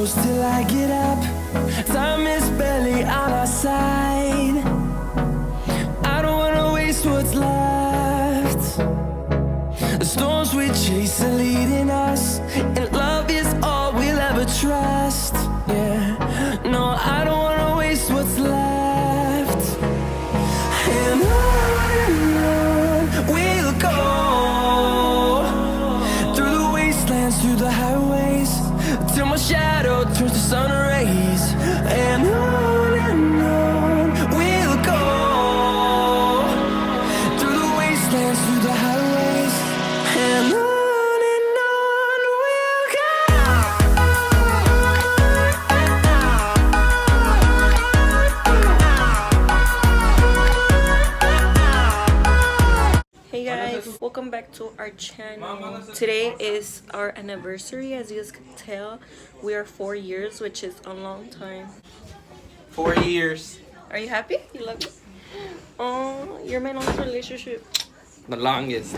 close till I get up. Time is barely on our side. I don't wanna waste what's left. The storms we chase are leading us, and love is all we'll ever trust. Yeah, no, I don't wanna waste what's left. And on we'll go, through the wastelands, through the highways, till my shadow turns to sun rays. And on we'll go, through the wastelands, through the highways, and on we'll go. Hey guys, welcome back to our channel. Today is our anniversary. As you guys can tell, we are 4 years, which is a long time. 4 years. Are you happy? You love it? Oh, you're my longest relationship. The longest.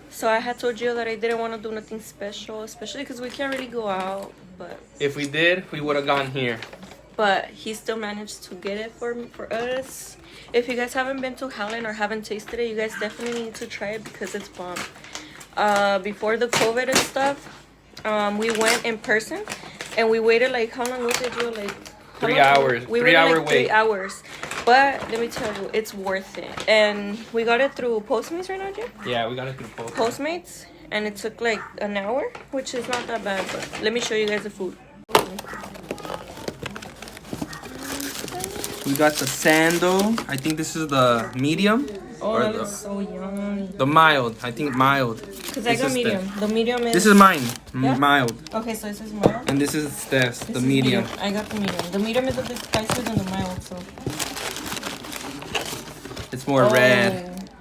So I had told you that I didn't want to do nothing special, especially because we can't really go out. But If we did, we would have gone here. he still managed to get it for us. If you guys haven't been to Howlin' or haven't tasted it, you guys definitely need to try it because it's bomb. Before the COVID and stuff, we went in person and we waited like, how long was it, Joe? Like 3 hours. We 3 waited hour like wait. 3 hours. But let me tell you, it's worth it. And we got it through Postmates right now, Jay? Yeah, we got it through both. Postmates, and it took like an hour, which is not that bad. But let me show you guys the food. We got the sando. I think this is the medium. Oh, Or that the- looks so yummy. The mild. I think mild. Because I This got is medium. The medium is... This is mine. Yeah? Mild. Okay, so this is mild. And this is Steph's, This the is medium. I got the medium. The medium is a bit spicier than the mild, so... It's more red.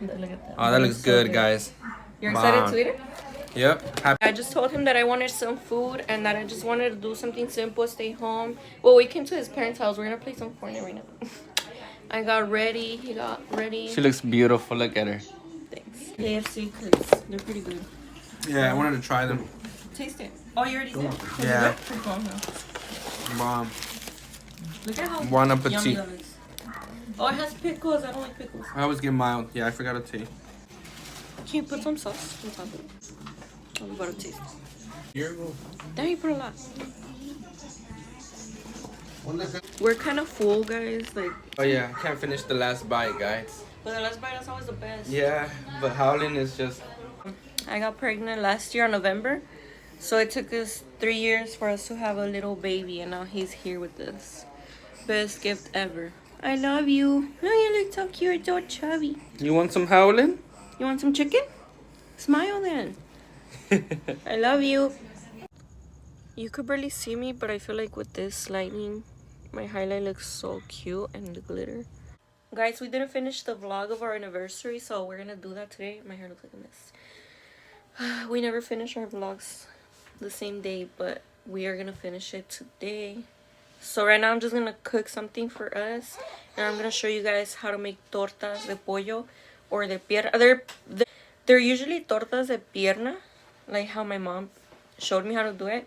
Look at that. Oh, that looks so good, guys. You're excited Bomb. to eat it? Yep. Happy. I just told him that I wanted some food and that I just wanted to do something simple, stay home. Well, we came to his parents' house. We're gonna play some Fortnite right now. I got ready. He got ready. She looks beautiful. Look at her. Thanks. KFC, because they're pretty good. Yeah, I wanted to try them. Taste it. Oh, you already did? Yeah. Pretty bomb, huh? Bomb. Look at how Bon yummy appetit. that is. Oh, it has pickles. I don't like pickles. I always get mild. Yeah, I forgot to tea. Can you put some sauce on top of it? I'm about to taste. Here. Then you put a lot. We're kind of full, guys. Like, Oh yeah, I can't finish the last bite, guys. but the last bite is always the best. Yeah, but Howlin' is just... I got pregnant last year in November, so it took us 3 years for us to have a little baby, and now he's here with us. Best gift ever. I love you. Oh, you look so cute, so chubby. You want some Howlin'? You want some chicken? Smile then. I love you. You could barely see me, but I feel like with this lighting, my highlight looks so cute and the glitter. Guys, we didn't finish the vlog of our anniversary, so we're gonna do that today. My hair looks like this. We never finish our vlogs the same day, but we are gonna finish it today. So right now I'm just gonna cook something for us, and I'm gonna show you guys how to make tortas de pollo or de pierna. They're usually tortas de pierna, like how my mom showed me how to do it.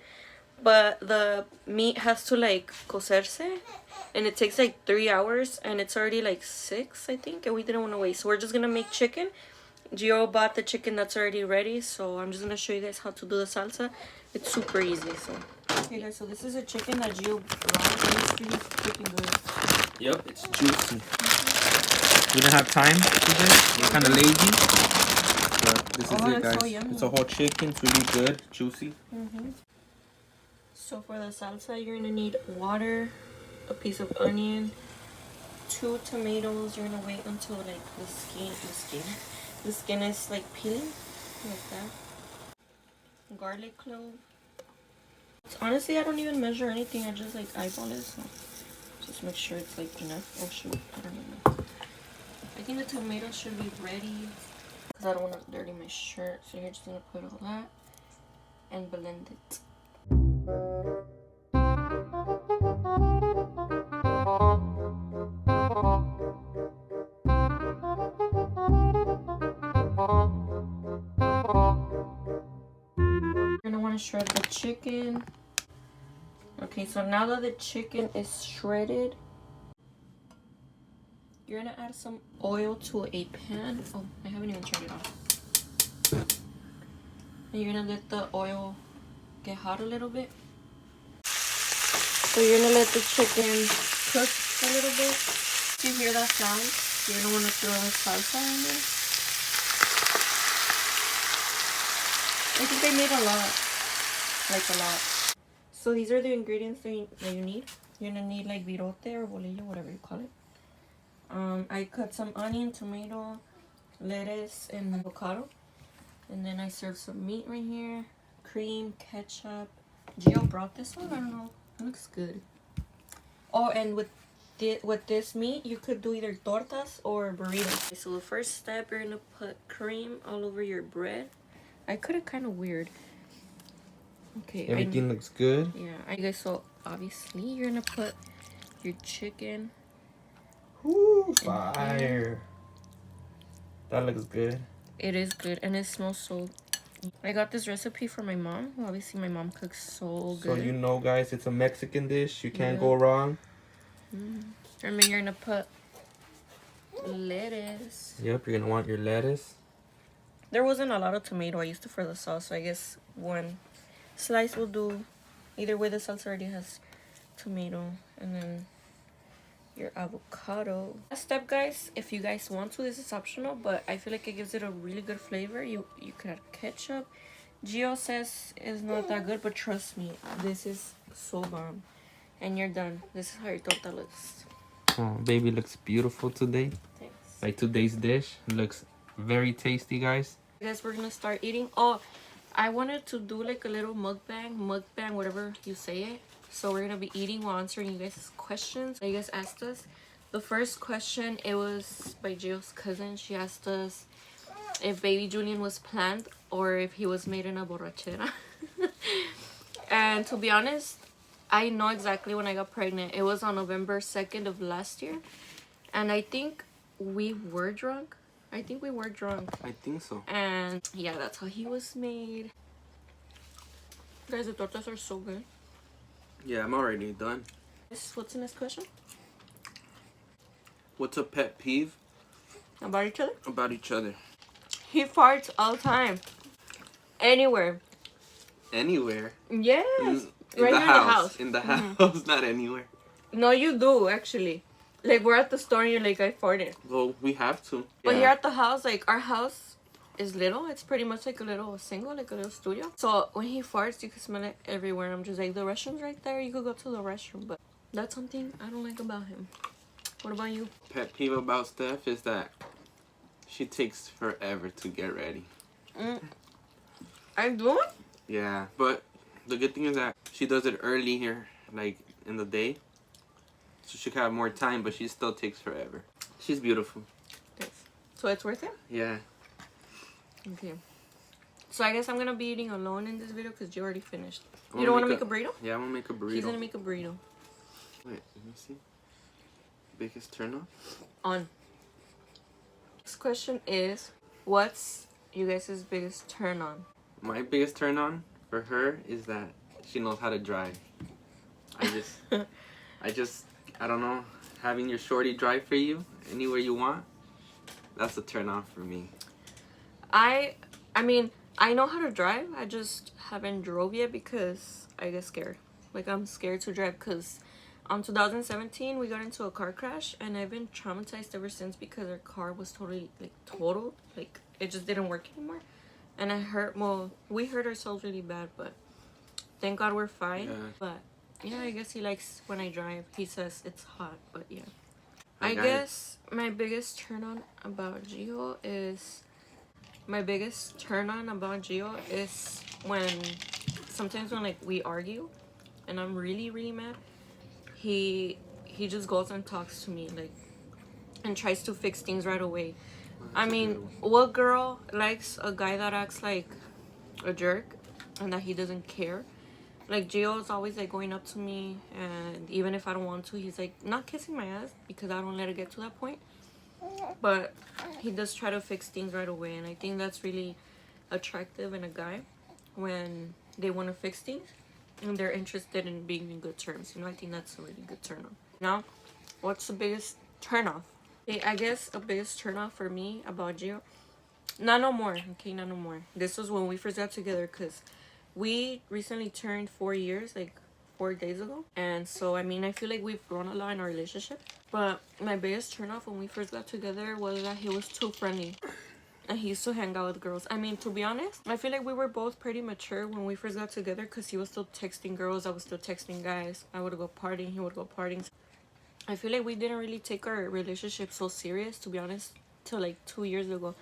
But the meat has to like cocerse, and it takes like 3 hours, and it's already like 6, I think, and we didn't want to wait. So we're just gonna make chicken. Gio bought the chicken that's already ready, so I'm just gonna show you guys how to do the salsa. It's super easy. So okay guys, so this is a chicken that Gio brought. It's really freaking good. Yep, it's juicy. We didn't have time for this. We're kind of lazy. But this is it, it's guys. so yummy. It's a whole chicken. It's really good. Juicy. So for the salsa, you're gonna need water, a piece of onion, 2 tomatoes. You're gonna wait until like the skin is like peeling, like that. Garlic clove. Honestly, I don't even measure anything. I just like eyeball it. So just make sure it's like enough. Oh shoot, I don't know. I think the tomatoes should be ready because I don't want to dirty my shirt. So you're just gonna put all that and blend it. You're gonna want to shred the chicken. Okay, so now that the chicken is shredded, you're gonna add some oil to a pan. Oh, I haven't even turned it on. And you're gonna let the oil get hot a little bit. So you're gonna let the chicken cook a little bit. If you hear that sound, you're gonna wanna throw the salsa in there. I think they made a lot. Like a lot. So these are the ingredients that you need. You're gonna need like virote or bolillo, whatever you call it. I cut some onion, tomato, lettuce, and avocado. And then I served some meat right here. Cream, ketchup. Gio brought this one, I don't know. It looks good. Oh, and with this meat, you could do either tortas or burritos. Okay, so the first step, you're gonna put cream all over your bread. I cut it kind of weird. Okay. Everything looks good. Yeah, I guess so. Obviously, you're gonna put your chicken. Ooh, fire! That looks good. It is good, and it smells so. I got this recipe from my mom. Obviously, my mom cooks so good. So you know, guys, it's a Mexican dish. You can't go wrong. And then you're gonna put lettuce. Yep, you're gonna want your lettuce. There wasn't a lot of tomato. I used it for the sauce, so I guess one slice will do. Either way, the salsa already has tomato, and then your avocado. Last step, guys, if you guys want to, this is optional, but I feel like it gives it a really good flavor. You could add ketchup. Gio says it's not that good, but trust me, this is so bomb. And you're done. This is how your torta looks. Oh, baby looks beautiful today. Thanks. Like today's dish looks very tasty, guys. I guess we're gonna start eating. Oh, I wanted to do like a little mukbang, whatever you say it. So we're gonna be eating while answering you guys' questions that you guys asked us. The first question, it was by Gio's cousin. She asked us if baby Julian was planned or if he was made in a borrachera. And to be honest, I know exactly when I got pregnant. It was on November 2nd of last year. And I think we were drunk. I think I think so. And yeah, that's how he was made. Guys, the tortas are so good. Yeah, I'm already done. What's the next question? What's a pet peeve About each other? about each other? He farts all the time. Anywhere. Anywhere. Yes. In Right the here house. in the In house. the house, not anywhere. No, you do, actually. Like, we're at the store and you're like, I farted. Well, we have to. But here at the house, like, our house is little. It's pretty much like a little single, like a little studio. So when he farts, you can smell it everywhere. I'm just like, the restroom's right there. You could go to the restroom. But that's something I don't like about him. What about you? Pet peeve about Steph is that she takes forever to get ready. I do? Yeah, but the good thing is that she does it early here, like in the day. So she can have more time, but she still takes forever. She's beautiful. Thanks. So it's worth it? Yeah. Okay. So I guess I'm gonna be eating alone in this video because you already finished. I'm You don't want gonna to make a burrito? Yeah, I'm gonna make a burrito. He's gonna make a burrito. Wait, let me see. Biggest turn off? On. Next question is, what's you guys' biggest turn on? My biggest turn on for her is that she knows how to drive. I don't know, having your shorty drive for you anywhere you want, that's a turn on for me. I mean, I know how to drive. I just haven't drove yet because I get scared. Like, I'm scared to drive because on 2017 we got into a car crash and I've been traumatized ever since because our car was totally like totaled. Like, it just didn't work anymore. And we hurt ourselves really bad, but thank God we're fine. Yeah. But yeah, I guess he likes when I drive. He says it's hot, but yeah. Hi, I guys. guess my biggest turn on about Gio is when sometimes when like we argue and I'm really, really mad, he just goes and talks to me like and tries to fix things right away. I mean, what girl likes a guy that acts like a jerk and that he doesn't care? Like, Gio's always like going up to me, and even if I don't want to, he's like not kissing my ass because I don't let it get to that point, but he does try to fix things right away. And I think that's really attractive in a guy when they want to fix things. and they're interested in being in good terms. You know, I think that's a really good turn on. Now, what's the biggest turn off? Okay, I guess the biggest turn off for me about Gio, not no more. Okay, not no more. This was when we first got together, because we recently turned 4 years, like 4 days ago. And so, I mean, I feel like we've grown a lot in our relationship. But my biggest turn off when we first got together was that he was too friendly. And he used to hang out with girls. I mean, to be honest, I feel like we were both pretty mature when we first got together, because he was still texting girls, I was still texting guys. I would go partying, he would go partying. I feel like we didn't really take our relationship so serious, to be honest, till like 2 years ago.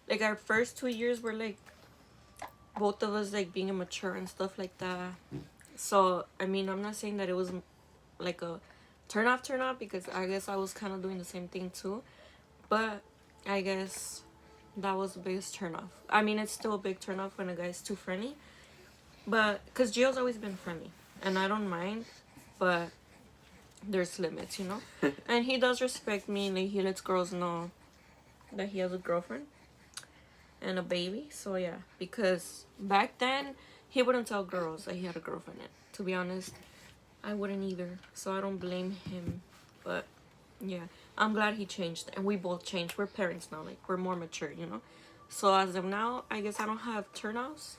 Like, our first 2 years were like both of us like being immature and stuff like that. So, I mean, I'm not saying that it was like a turn off, because I guess I was kind of doing the same thing too. But I guess that was the biggest turn off. I mean, it's still a big turn off when a guy's too friendly. But, because Gio's always been friendly. And I don't mind, but there's limits, you know? And he does respect me. Like, he lets girls know that he has a girlfriend and a baby. So, yeah. Because back then, he wouldn't tell girls that he had a girlfriend. To be honest, I wouldn't either. So, I don't blame him. But, yeah. I'm glad he changed. And we both changed. We're parents now. Like, we're more mature, you know? So, as of now, I guess I don't have turn-offs.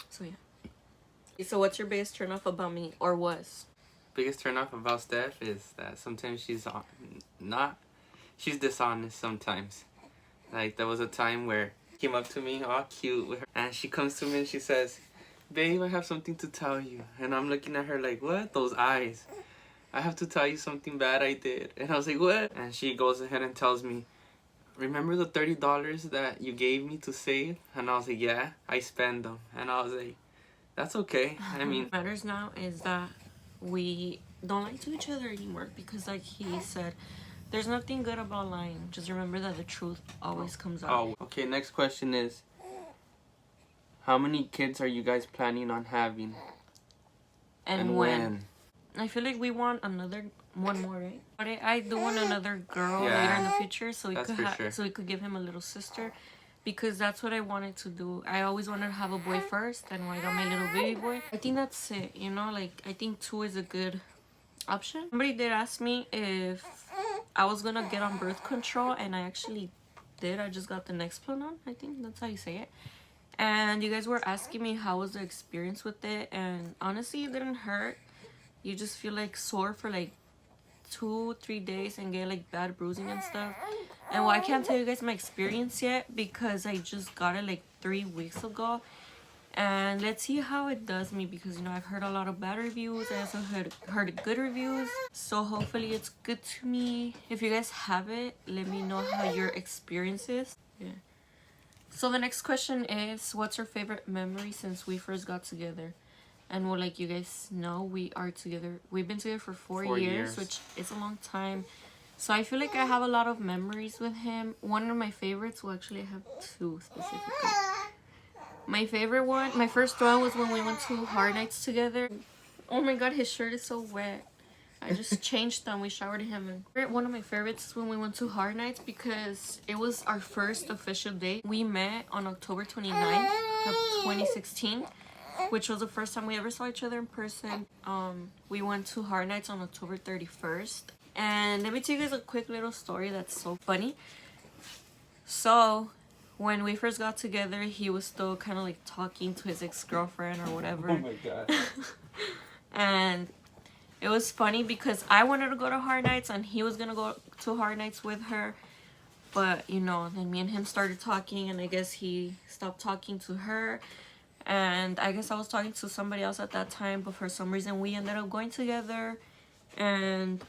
So, yeah. So, what's your biggest turn-off about me? Or was? Biggest turn off about Steph is that sometimes she's dishonest sometimes. Like, there was a time where she came up to me all cute with her, and she comes to me and she says, "Babe, I have something to tell you." And I'm looking at her like, what? Those eyes. "I have to tell you something bad I did." And I was like, what? And she goes ahead and tells me, "Remember the $30 that you gave me to save?" And I was like, "Yeah, I spent them." And I was like, that's okay. I mean, what matters now is that we don't lie to each other anymore, because like he said, there's nothing good about lying. Just remember that the truth always comes out. oh, okay, next question is, how many kids are you guys planning on having? And when? I feel like we want one more, right? But I do want another girl later in the future, so we could so we could give him a little sister, because that's what I wanted to do. I always wanted to have a boy first, and when I got my little baby boy, I think that's it, you know? Like, I think 2 is a good option. Somebody did ask me if I was gonna get on birth control, and I actually did. I just got the Nexplanon, I think that's how you say it. And you guys were asking me how was the experience with it, and honestly, it didn't hurt. You just feel like sore for like 2-3 days and get like bad bruising and stuff. And well, I can't tell you guys my experience yet, because I just got it like 3 weeks ago. And let's see how it does me, because, you know, I've heard a lot of bad reviews. I also heard good reviews. So hopefully it's good to me. If you guys have it, let me know how your experience is. Yeah. So the next question is, what's your favorite memory since we first got together? And well, like you guys know, we are together. We've been together for 4 years, which is a long time. So I feel like I have a lot of memories with him. One of my favorites, well, actually I have 2 specifically. My favorite one, my first one was when we went to Hard Nights together. Oh my god, his shirt is so wet. I just changed them. We showered him. One of my favorites is when we went to Hard Nights, because it was our first official date. We met on October 29th of 2016. Which was the first time we ever saw each other in person. We went to Hard Nights on October 31st. And let me tell you guys a quick little story that's so funny. So, when we first got together, he was still kind of like talking to his ex-girlfriend or whatever. oh my god. And it was funny because I wanted to go to Hard Nights and he was gonna go to Hard Nights with her. But, you know, then me and him started talking, and I guess he stopped talking to her. And I guess I was talking to somebody else at that time, but for some reason we ended up going together. And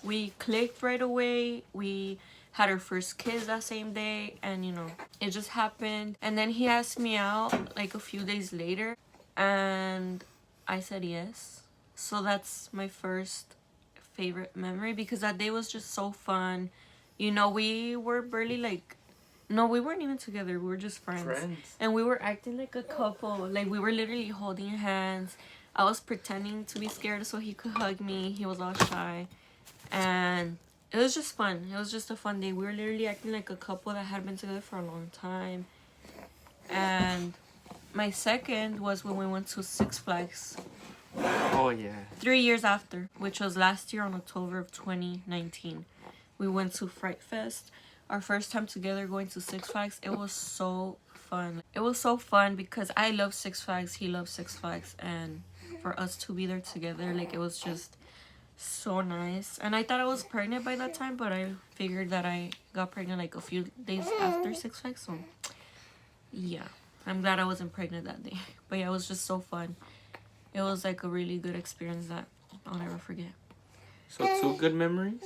we clicked right away. We had our first kiss that same day, and you know, it just happened. And then he asked me out like a few days later, and I said yes. So that's my first favorite memory, because that day was just so fun. You know, we were barely like, no, we weren't even together. We were just friends. And we were acting like a couple. Like, we were literally holding hands. I was pretending to be scared so he could hug me. He was all shy. And it was just fun. It was just a fun day. We were literally acting like a couple that had been together for a long time. And my second was when we went to Six Flags Oh, yeah. 3 years after, which was last year on October of 2019. We went to Fright Fest. Our first time together going to Six Flags. It was so fun. It was so fun because I love Six Flags. He loves Six Flags. And for us to be there together, like, it was just so nice. And I thought I was pregnant by that time, but I figured that I got pregnant like a few days after Six Flags. So, yeah. I'm glad I wasn't pregnant that day. But yeah, it was just so fun. It was like a really good experience that I'll never forget. So 2 good memories?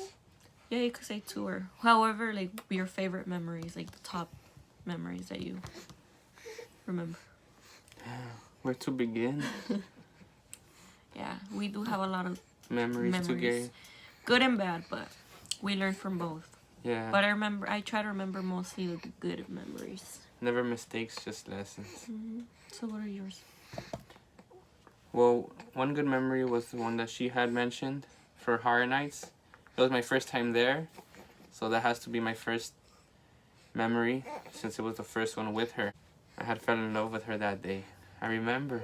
Yeah, you could say 2 or however, like, your favorite memories, like the top memories that you remember. Where to begin? Yeah, we do have a lot of Memories together. good and bad, but we learn from both. Yeah. But I try to remember mostly the good memories. Never mistakes, just lessons. So what are yours? Well, one good memory was the one that she had mentioned for Horror Nights. It was my first time there, so that has to be my first memory since it was the first one with her. I had fell in love with her that day. I remember.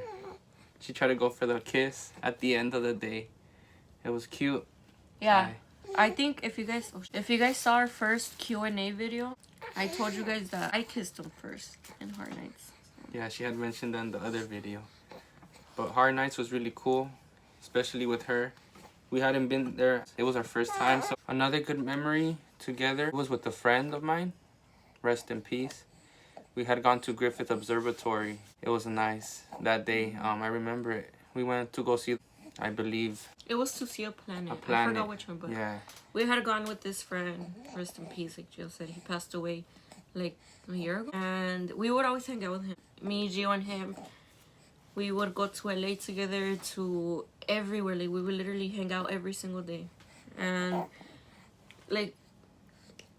She tried to go for the kiss at the end of the day. It was cute. Yeah, I think if you guys saw our first Q&A video, I told you guys that I kissed him first in Horror Nights. Yeah, she had mentioned that in the other video. But Horror Nights was really cool, especially with her. We hadn't been there. It was our first time. So another good memory together was with a friend of mine. Rest in peace. We had gone to Griffith Observatory. It was nice that day. I remember it. We went to go see, I believe, It was to see a planet. a planet. I forgot which one, but Yeah. we had gone with this friend. Rest in peace, like Jill said. He passed away like a year ago. And we would always hang out with him. Me, Gio, and him. We would go to LA together, to everywhere. Like, we would literally hang out every single day. And, like,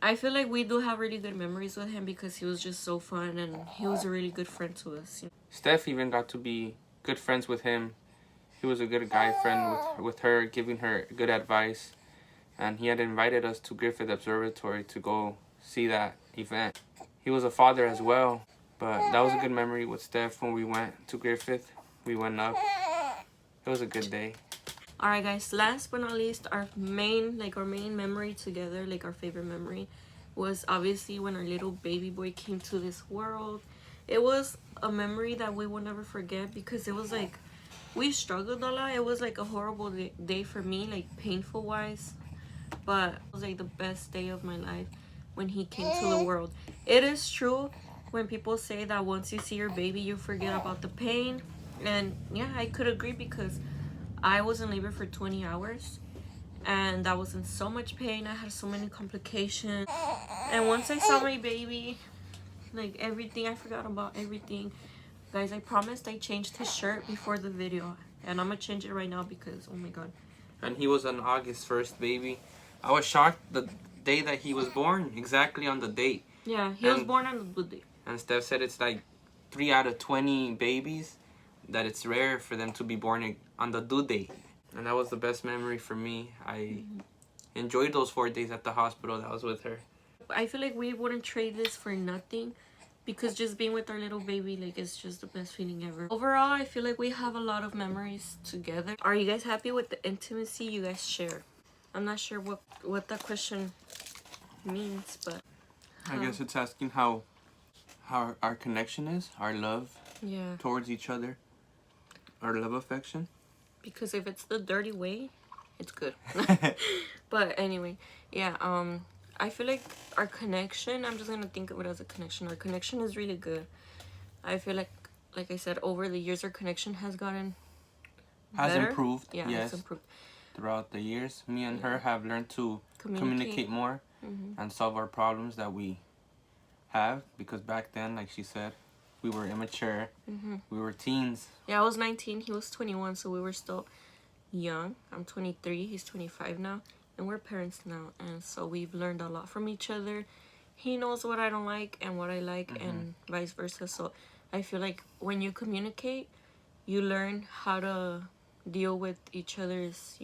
I feel like we do have really good memories with him because he was just so fun and he was a really good friend to us. Steph even got to be good friends with him. He was a good guy friend with her, giving her good advice. And he had invited us to Griffith Observatory to go see that event. He was a father as well. But that was a good memory with Steph when we went to Griffith. We went up. It was a good day. Alright guys, last but not least, our main memory together, like our favorite memory, was obviously when our little baby boy came to this world. It was a memory that we will never forget because it was like, we struggled a lot. It was like a horrible day for me, like painful wise. But it was like the best day of my life when he came to the world. It is true when people say that once you see your baby, you forget about the pain. And yeah, I could agree because I was in labor for 20 hours and I was in so much pain. I had so many complications. And once I saw my baby, like everything, I forgot about everything. Guys, I promised I changed his shirt before the video. And I'm gonna change it right now because, oh my god. And he was an August 1st baby. I was shocked the day that he was born, exactly on the date. Yeah, he was born on the good day. And Steph said it's like 3 out of 20 babies that it's rare for them to be born on the due date. And that was the best memory for me. I enjoyed those 4 days at the hospital that I was with her. I feel like we wouldn't trade this for nothing because just being with our little baby, like, it's just the best feeling ever. Overall, I feel like we have a lot of memories together. Are you guys happy with the intimacy you guys share? I'm not sure what that question means, but I guess it's asking how our connection is, our love yeah, towards each other, our love affection. because if it's the dirty way, it's good. But anyway, yeah, I feel like our connection, I'm just gonna think of it as a connection. Our connection is really good. I feel like I said, over the years, our connection has gotten better. Improved. Yeah, yes. it's improved. Throughout the years, me and her have learned to communicate more and solve our problems that we have, because back then, like she said, we were immature. We were teens. Yeah, I was 19, he was 21, so we were still young. I'm 23, he's 25 now, and we're parents now, and so we've learned a lot from each other. He knows what I don't like and what I like, and vice versa. So I feel like when you communicate, you learn how to deal with each other's,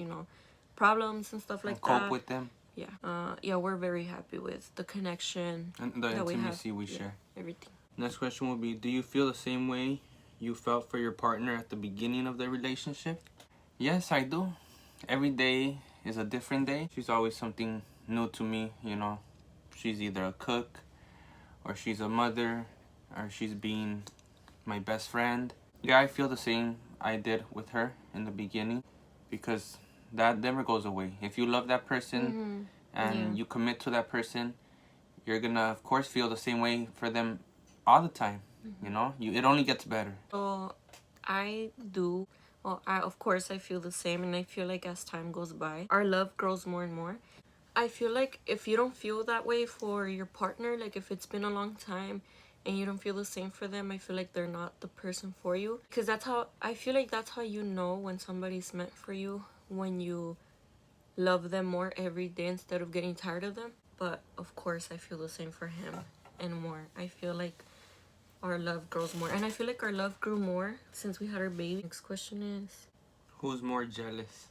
problems and stuff like that. Cope with them. Yeah. Yeah, we're very happy with the connection And the that intimacy we Yeah, share. everything. Next question will be, do you feel the same way you felt for your partner at the beginning of the relationship? Yes, I do. Every day is a different day. She's always something new to me, you know. She's either a cook, or she's a mother, or she's being my best friend. Yeah, I feel the same I did with her in the beginning, because that never goes away. If you love that person and you commit to that person, you're gonna, of course, feel the same way for them all the time. You know, it only gets better. So I do. Well, of course I feel the same, and I feel like as time goes by, our love grows more and more. I feel like if you don't feel that way for your partner, like if it's been a long time and you don't feel the same for them, I feel like they're not the person for you. Because that's how I feel like that's how you know when somebody's meant for you, when you love them more every day instead of getting tired of them. But of course I feel the same for him and more. I feel like our love grows more, and I feel like our love grew more since we had our baby. Next question is, Who's more jealous?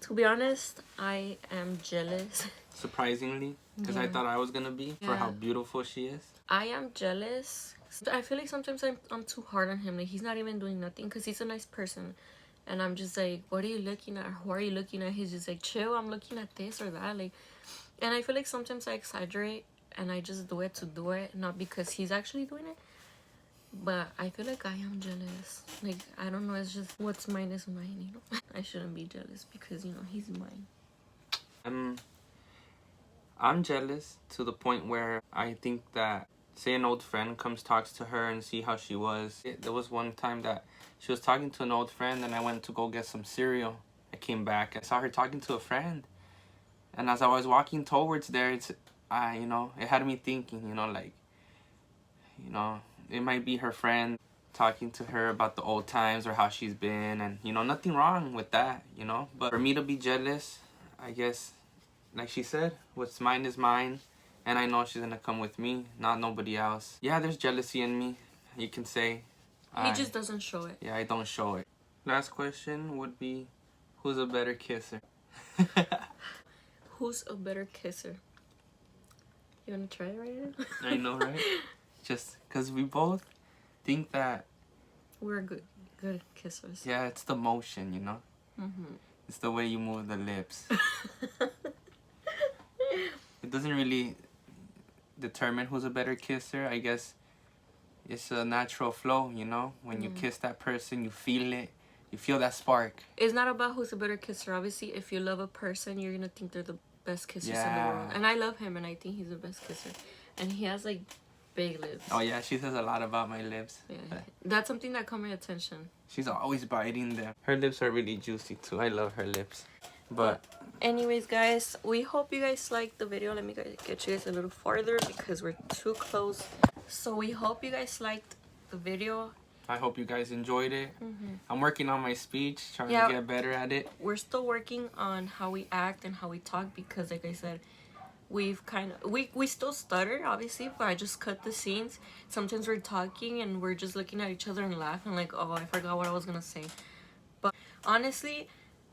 to be honest, I am jealous. Surprisingly, because I thought I was gonna be for how beautiful she is. I am jealous. I feel like sometimes I'm too hard on him. Like, he's not even doing nothing because he's a nice person. And I'm just like, what are you looking at? Who are you looking at? He's just like, chill, I'm looking at this or that. Like, and I feel like sometimes I exaggerate and I just do it to do it. Not because he's actually doing it. But I feel like I am jealous. Like, I don't know. It's just what's mine is mine, you know. I shouldn't be jealous because, you know, he's mine. I'm jealous to the point where I think that, say an old friend comes, talks to her and see how she was. There was one time that she was talking to an old friend and I went to go get some cereal. I came back and saw her talking to a friend. And as I was walking towards there, you know, it had me thinking, you know, like, you know, it might be her friend talking to her about the old times or how she's been, and, you know, nothing wrong with that, you know. But for me to be jealous, I guess, like she said, what's mine is mine, and I know she's gonna come with me, not nobody else. Yeah, there's jealousy in me, you can say. He just doesn't show it. Yeah, I don't show it. Last question would be, who's a better kisser? Who's a better kisser? You wanna try it right now? I know, right? Just because we both think that We're good kissers. yeah, it's the motion, you know. It's the way you move the lips. It doesn't really determine who's a better kisser. I guess it's a natural flow, you know. When you kiss that person, you feel it. You feel that spark. It's not about who's a better kisser. Obviously, if you love a person, you're gonna think they're the best kissers in the Yeah. world. And I love him, and I think he's the best kisser. And he has like big lips. Oh yeah, she says a lot about my lips. Yeah, that's something that caught my attention. She's always biting them. Her lips are really juicy too. I love her lips. But anyways, guys, we hope you guys liked the video. Let me get you guys a little farther because we're too close. So we hope you guys liked the video. I hope you guys enjoyed it. I'm working on my speech, trying to get better at it. We're still working on how we act and how we talk because, like I said, we've kind of we still stutter, obviously, but I just cut the scenes. Sometimes we're talking and we're just looking at each other and laughing like, oh, I forgot what I was gonna say. But honestly,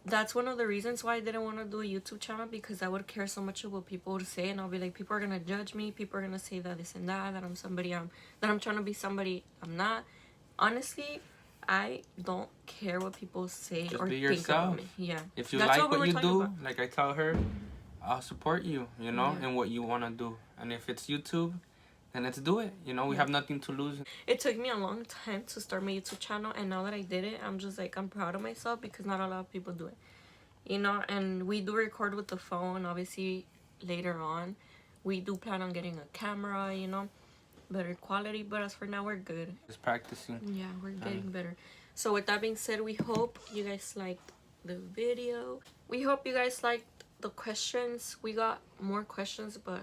that's one of the reasons why I didn't want to do a YouTube channel, because I would care so much about what people would say, and I'll be like, people are gonna judge me, people are gonna say that this and that I'm somebody that I'm trying to be somebody I'm not. Honestly, I don't care what people say Just or be think yourself. about me. Yeah. If you That's like what we you were do, talking about. like I tell her, I'll support you, you know, in what you want to do. And if it's YouTube, then let's do it. You know, we have nothing to lose. It took me a long time to start my YouTube channel, and now that I did it, I'm just like, I'm proud of myself because not a lot of people do it. You know, and we do record with the phone, obviously, later on. We do plan on getting a camera, you know, better quality, but as for now, we're good. Just practicing. Yeah, we're getting better. So with that being said, we hope you guys liked the video. We hope you guys liked the questions. We got more questions, but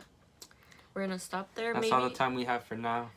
we're gonna stop there. That's maybe all the time we have for now.